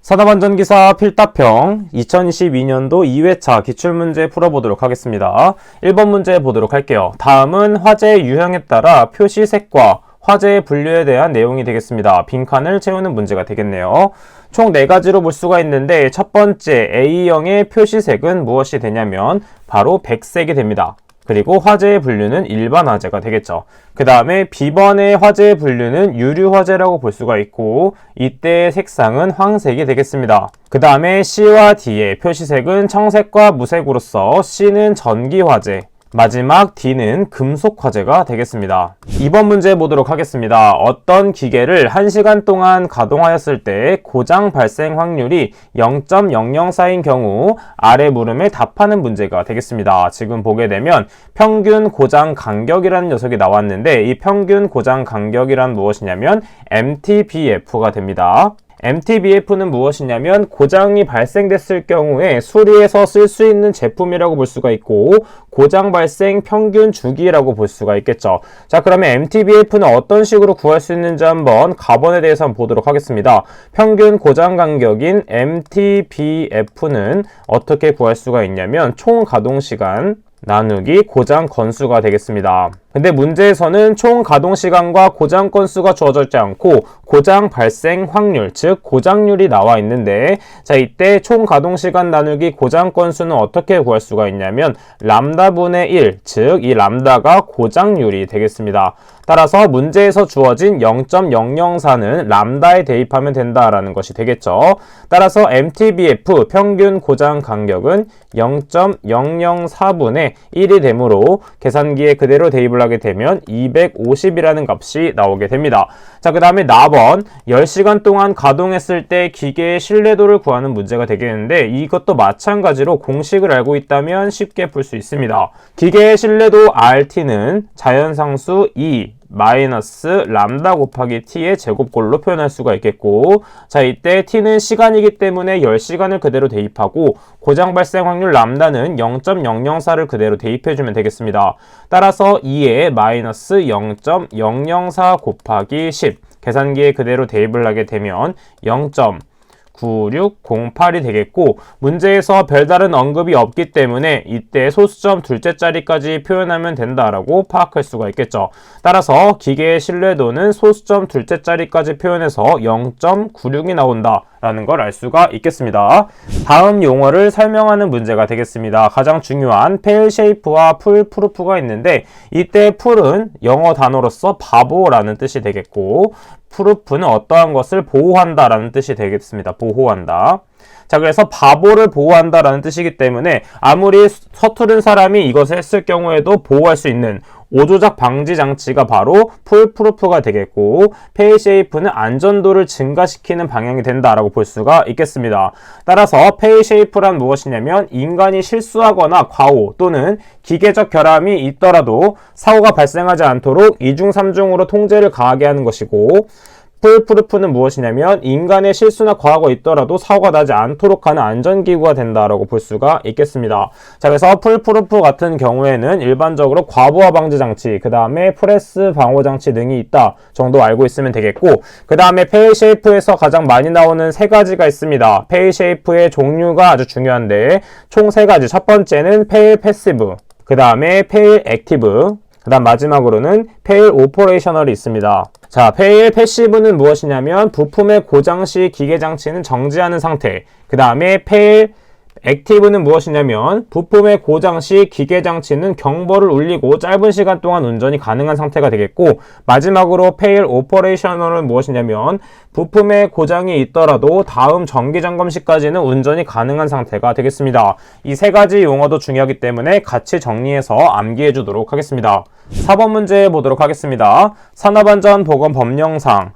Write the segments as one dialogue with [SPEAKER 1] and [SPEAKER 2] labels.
[SPEAKER 1] 산업안전기사 필답형 2022년도 2회차 기출문제 풀어보도록 하겠습니다. 1번 문제 보도록 할게요. 다음은 화재의 유형에 따라 표시색과 화재의 분류에 대한 내용이 되겠습니다. 빈칸을 채우는 문제가 되겠네요. 총 4가지로 볼 수가 있는데 첫 번째 A형의 표시색은 무엇이 되냐면 바로 백색이 됩니다. 그리고 화재의 분류는 일반 화재가 되겠죠. 그 다음에 B번의 화재의 분류는 유류 화재라고 볼 수가 있고 이때의 색상은 황색이 되겠습니다. 그 다음에 C와 D의 표시색은 청색과 무색으로서 C는 전기 화재, 마지막 D는 금속 화재가 되겠습니다. 2번 문제 보도록 하겠습니다. 어떤 기계를 1시간 동안 가동하였을 때 고장 발생 확률이 0.004인 경우 아래 물음에 답하는 문제가 되겠습니다. 지금 보게 되면 평균 고장 간격이라는 녀석이 나왔는데 이 평균 고장 간격이란 무엇이냐면 MTBF가 됩니다. MTBF는 무엇이냐면 고장이 발생됐을 경우에 수리해서 쓸 수 있는 제품이라고 볼 수가 있고 고장 발생 평균 주기라고 볼 수가 있겠죠. 자, 그러면 MTBF는 어떤 식으로 구할 수 있는지 한번 가번에 대해서 한번 보도록 하겠습니다. 평균 고장 간격인 MTBF는 어떻게 구할 수가 있냐면 총 가동 시간 나누기 고장 건수가 되겠습니다. 근데 문제에서는 총 가동 시간과 고장 건수가 주어져 있지 않고 고장 발생 확률, 즉 고장률이 나와 있는데 자, 이때 총 가동 시간 나누기 고장 건수는 어떻게 구할 수가 있냐면 람다분의 1, 즉 이 람다가 고장률이 되겠습니다. 따라서 문제에서 주어진 0.004는 람다에 대입하면 된다라는 것이 되겠죠. 따라서 MTBF 평균 고장 간격은 0.004분의 1이 되므로 계산기에 그대로 대입을 하게 되면 250이라는 값이 나오게 됩니다. 자, 그 다음에 4번 10시간 동안 가동했을 때 기계의 신뢰도를 구하는 문제가 되겠는데 이것도 마찬가지로 공식을 알고 있다면 쉽게 풀 수 있습니다. 기계의 신뢰도 RT는 자연상수 2 마이너스 람다 곱하기 t의 제곱꼴로 표현할 수가 있겠고 자, 이때 t는 시간이기 때문에 10시간을 그대로 대입하고 고장 발생 확률 람다는 0.004를 그대로 대입해주면 되겠습니다. 따라서 2에 마이너스 0.004 곱하기 10 계산기에 그대로 대입을 하게 되면 0.9608이 되겠고 문제에서 별다른 언급이 없기 때문에 이때 소수점 둘째 자리까지 표현하면 된다라고 파악할 수가 있겠죠. 따라서 기계의 신뢰도는 소수점 둘째 자리까지 표현해서 0.96이 나온다 라는 걸 알 수가 있겠습니다. 다음 용어를 설명하는 문제가 되겠습니다. 가장 중요한 페일 쉐이프와 풀 프루프가 있는데 이때 풀은 영어 단어로서 바보라는 뜻이 되겠고 프루프는 어떠한 것을 보호한다 라는 뜻이 되겠습니다. 보호한다. 자, 그래서 바보를 보호한다라는 뜻이기 때문에 아무리 서투른 사람이 이것을 했을 경우에도 보호할 수 있는 오조작 방지 장치가 바로 풀프루프가 되겠고 페일쉐이프는 안전도를 증가시키는 방향이 된다라고 볼 수가 있겠습니다. 따라서 페일쉐이프란 무엇이냐면 인간이 실수하거나 과오 또는 기계적 결함이 있더라도 사고가 발생하지 않도록 2중 3중으로 통제를 가하게 하는 것이고 풀프루프는 무엇이냐면 인간의 실수나 과오가 있더라도 사고가 나지 않도록 하는 안전기구가 된다라고 볼 수가 있겠습니다. 자, 그래서 풀프루프 같은 경우에는 일반적으로 과부하 방지 장치, 그 다음에 프레스 방호 장치 등이 있다 정도 알고 있으면 되겠고 그 다음에 페일 쉐이프에서 가장 많이 나오는 3가지가 있습니다. 페일 쉐이프의 종류가 아주 중요한데 총 3가지. 첫 번째는 페일 패시브, 그 다음에 페일 액티브, 그 다음 마지막으로는 페일 오퍼레이셔널이 있습니다. 자, 페일 패시브는 무엇이냐면 부품의 고장 시 기계 장치는 정지하는 상태. 그 다음에 페일 액티브는 무엇이냐면 부품의 고장 시 기계 장치는 경보를 울리고 짧은 시간 동안 운전이 가능한 상태가 되겠고 마지막으로 페일 오퍼레이셔널은 무엇이냐면 부품의 고장이 있더라도 다음 정기 점검 시까지는 운전이 가능한 상태가 되겠습니다. 이 3가지 용어도 중요하기 때문에 같이 정리해서 암기해 주도록 하겠습니다. 4번 문제 보도록 하겠습니다. 산업안전보건법령상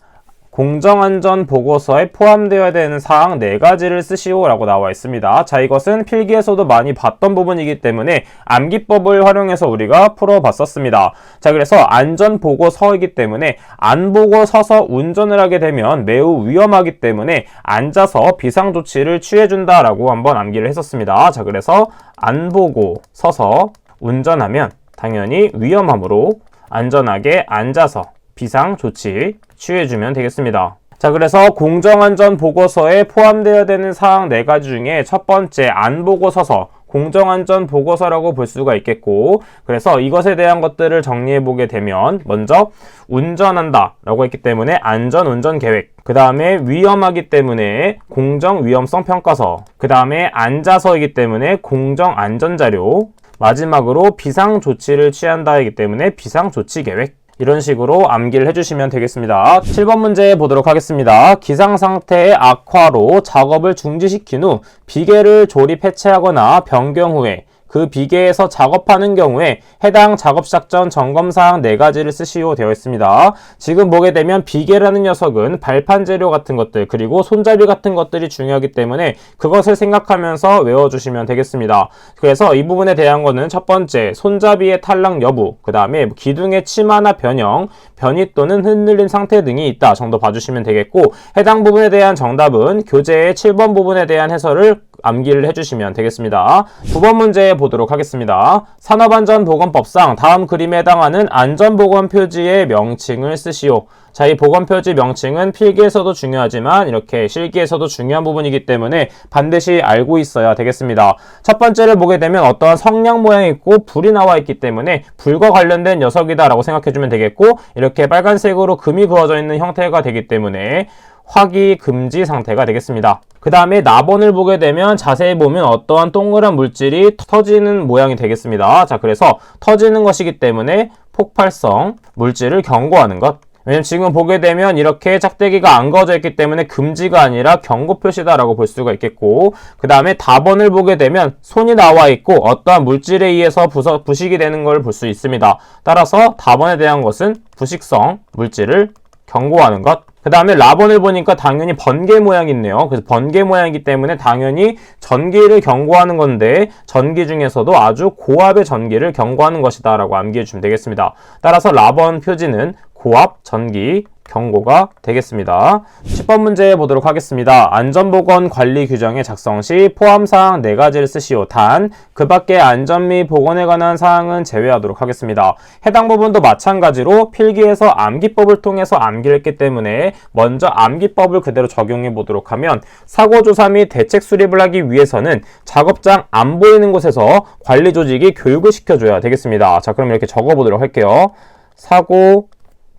[SPEAKER 1] 공정안전보고서에 포함되어야 되는 사항 4가지를 쓰시오 라고 나와 있습니다. 자, 이것은 필기에서도 많이 봤던 부분이기 때문에 암기법을 활용해서 우리가 풀어봤었습니다. 자, 그래서 안전보고서이기 때문에 안 보고 서서 운전을 하게 되면 매우 위험하기 때문에 앉아서 비상조치를 취해준다라고 한번 암기를 했었습니다. 자, 그래서 안 보고 서서 운전하면 당연히 위험하므로 안전하게 앉아서 비상조치 취해주면 되겠습니다. 자, 그래서 공정안전보고서에 포함되어야 되는 사항 4가지 중에 첫 번째 안보고서서 공정안전보고서라고 볼 수가 있겠고, 그래서 이것에 대한 것들을 정리해보게 되면 먼저 운전한다 라고 했기 때문에 안전운전계획, 그 다음에 위험하기 때문에 공정위험성평가서, 그 다음에 앉아서이기 때문에 공정안전자료, 마지막으로 비상조치를 취한다이기 때문에 비상조치계획, 이런 식으로 암기를 해주시면 되겠습니다. 7번 문제 보도록 하겠습니다. 기상상태의 악화로 작업을 중지시킨 후 비계를 조립 해체하거나 변경 후에 그 비계에서 작업하는 경우에 해당 작업 시작 전 점검사항 4가지를 쓰시오 되어 있습니다. 지금 보게 되면 비계라는 녀석은 발판 재료 같은 것들 그리고 손잡이 같은 것들이 중요하기 때문에 그것을 생각하면서 외워주시면 되겠습니다. 그래서 이 부분에 대한 거는 첫 번째 손잡이의 탈락 여부, 그 다음에 기둥의 치마나 변형, 변이 또는 흔들림 상태 등이 있다 정도 봐주시면 되겠고, 해당 부분에 대한 정답은 교재의 7번 부분에 대한 해설을 암기를 해주시면 되겠습니다. 9번 문제 보도록 하겠습니다. 산업안전보건법상 다음 그림에 해당하는 안전보건 표지의 명칭을 쓰시오. 자, 이 보건표지 명칭은 필기에서도 중요하지만 이렇게 실기에서도 중요한 부분이기 때문에 반드시 알고 있어야 되겠습니다. 첫 번째를 보게 되면 어떠한 성냥 모양이 있고 불이 나와 있기 때문에 불과 관련된 녀석이다 라고 생각해주면 되겠고, 이렇게 빨간색으로 금이 그어져 있는 형태가 되기 때문에 화기 금지 상태가 되겠습니다. 그 다음에 나번을 보게 되면 자세히 보면 어떠한 동그란 물질이 터지는 모양이 되겠습니다. 자, 그래서 터지는 것이기 때문에 폭발성 물질을 경고하는 것. 왜냐면 지금 보게 되면 이렇게 짝대기가 안 그어져 있기 때문에 금지가 아니라 경고 표시다라고 볼 수가 있겠고, 그 다음에 답원을 보게 되면 손이 나와 있고 어떠한 물질에 의해서 부식이 되는 걸 볼 수 있습니다. 따라서 답원에 대한 것은 부식성 물질을 경고하는 것. 그 다음에 라번을 보니까 당연히 번개 모양이 있네요. 그래서 번개 모양이기 때문에 당연히 전기를 경고하는 건데 전기 중에서도 아주 고압의 전기를 경고하는 것이다 라고 암기해 주시면 되겠습니다. 따라서 라번 표지는 고압 전기 경고가 되겠습니다. 10번 문제 보도록 하겠습니다. 안전보건 관리 규정의 작성 시 포함사항 4가지를 쓰시오. 단, 그 밖의 안전 및 보건에 관한 사항은 제외하도록 하겠습니다. 해당 부분도 마찬가지로 필기에서 암기법을 통해서 암기를 했기 때문에 먼저 암기법을 그대로 적용해 보도록 하면, 사고조사 및 대책 수립을 하기 위해서는 작업장 안 보이는 곳에서 관리 조직이 교육을 시켜줘야 되겠습니다. 자, 그럼 이렇게 적어보도록 할게요. 사고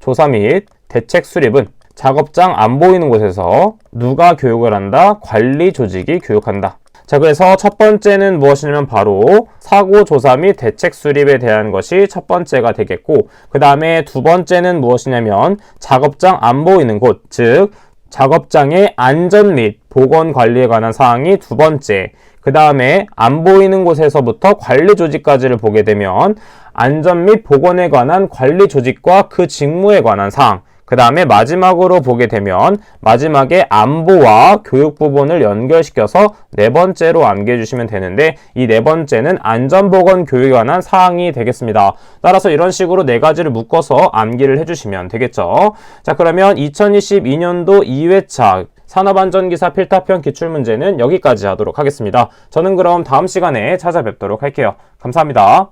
[SPEAKER 1] 조사 및 대책 수립은 작업장 안 보이는 곳에서 누가 교육을 한다? 관리 조직이 교육한다. 자, 그래서 첫 번째는 무엇이냐면 바로 사고 조사 및 대책 수립에 대한 것이 첫 번째가 되겠고, 그 다음에 두 번째는 무엇이냐면 작업장 안 보이는 곳, 즉 작업장의 안전 및 보건 관리에 관한 사항이 두 번째. 그 다음에 안 보이는 곳에서부터 관리 조직까지를 보게 되면 안전 및 보건에 관한 관리 조직과 그 직무에 관한 사항, 그 다음에 마지막으로 보게 되면 마지막에 안보와 교육 부분을 연결시켜서 네 번째로 암기해 주시면 되는데, 이 네 번째는 안전보건 교육에 관한 사항이 되겠습니다. 따라서 이런 식으로 네 가지를 묶어서 암기를 해주시면 되겠죠. 자, 그러면 2022년도 2회차 산업안전기사 필타편 기출문제는 여기까지 하도록 하겠습니다. 저는 그럼 다음 시간에 찾아뵙도록 할게요. 감사합니다.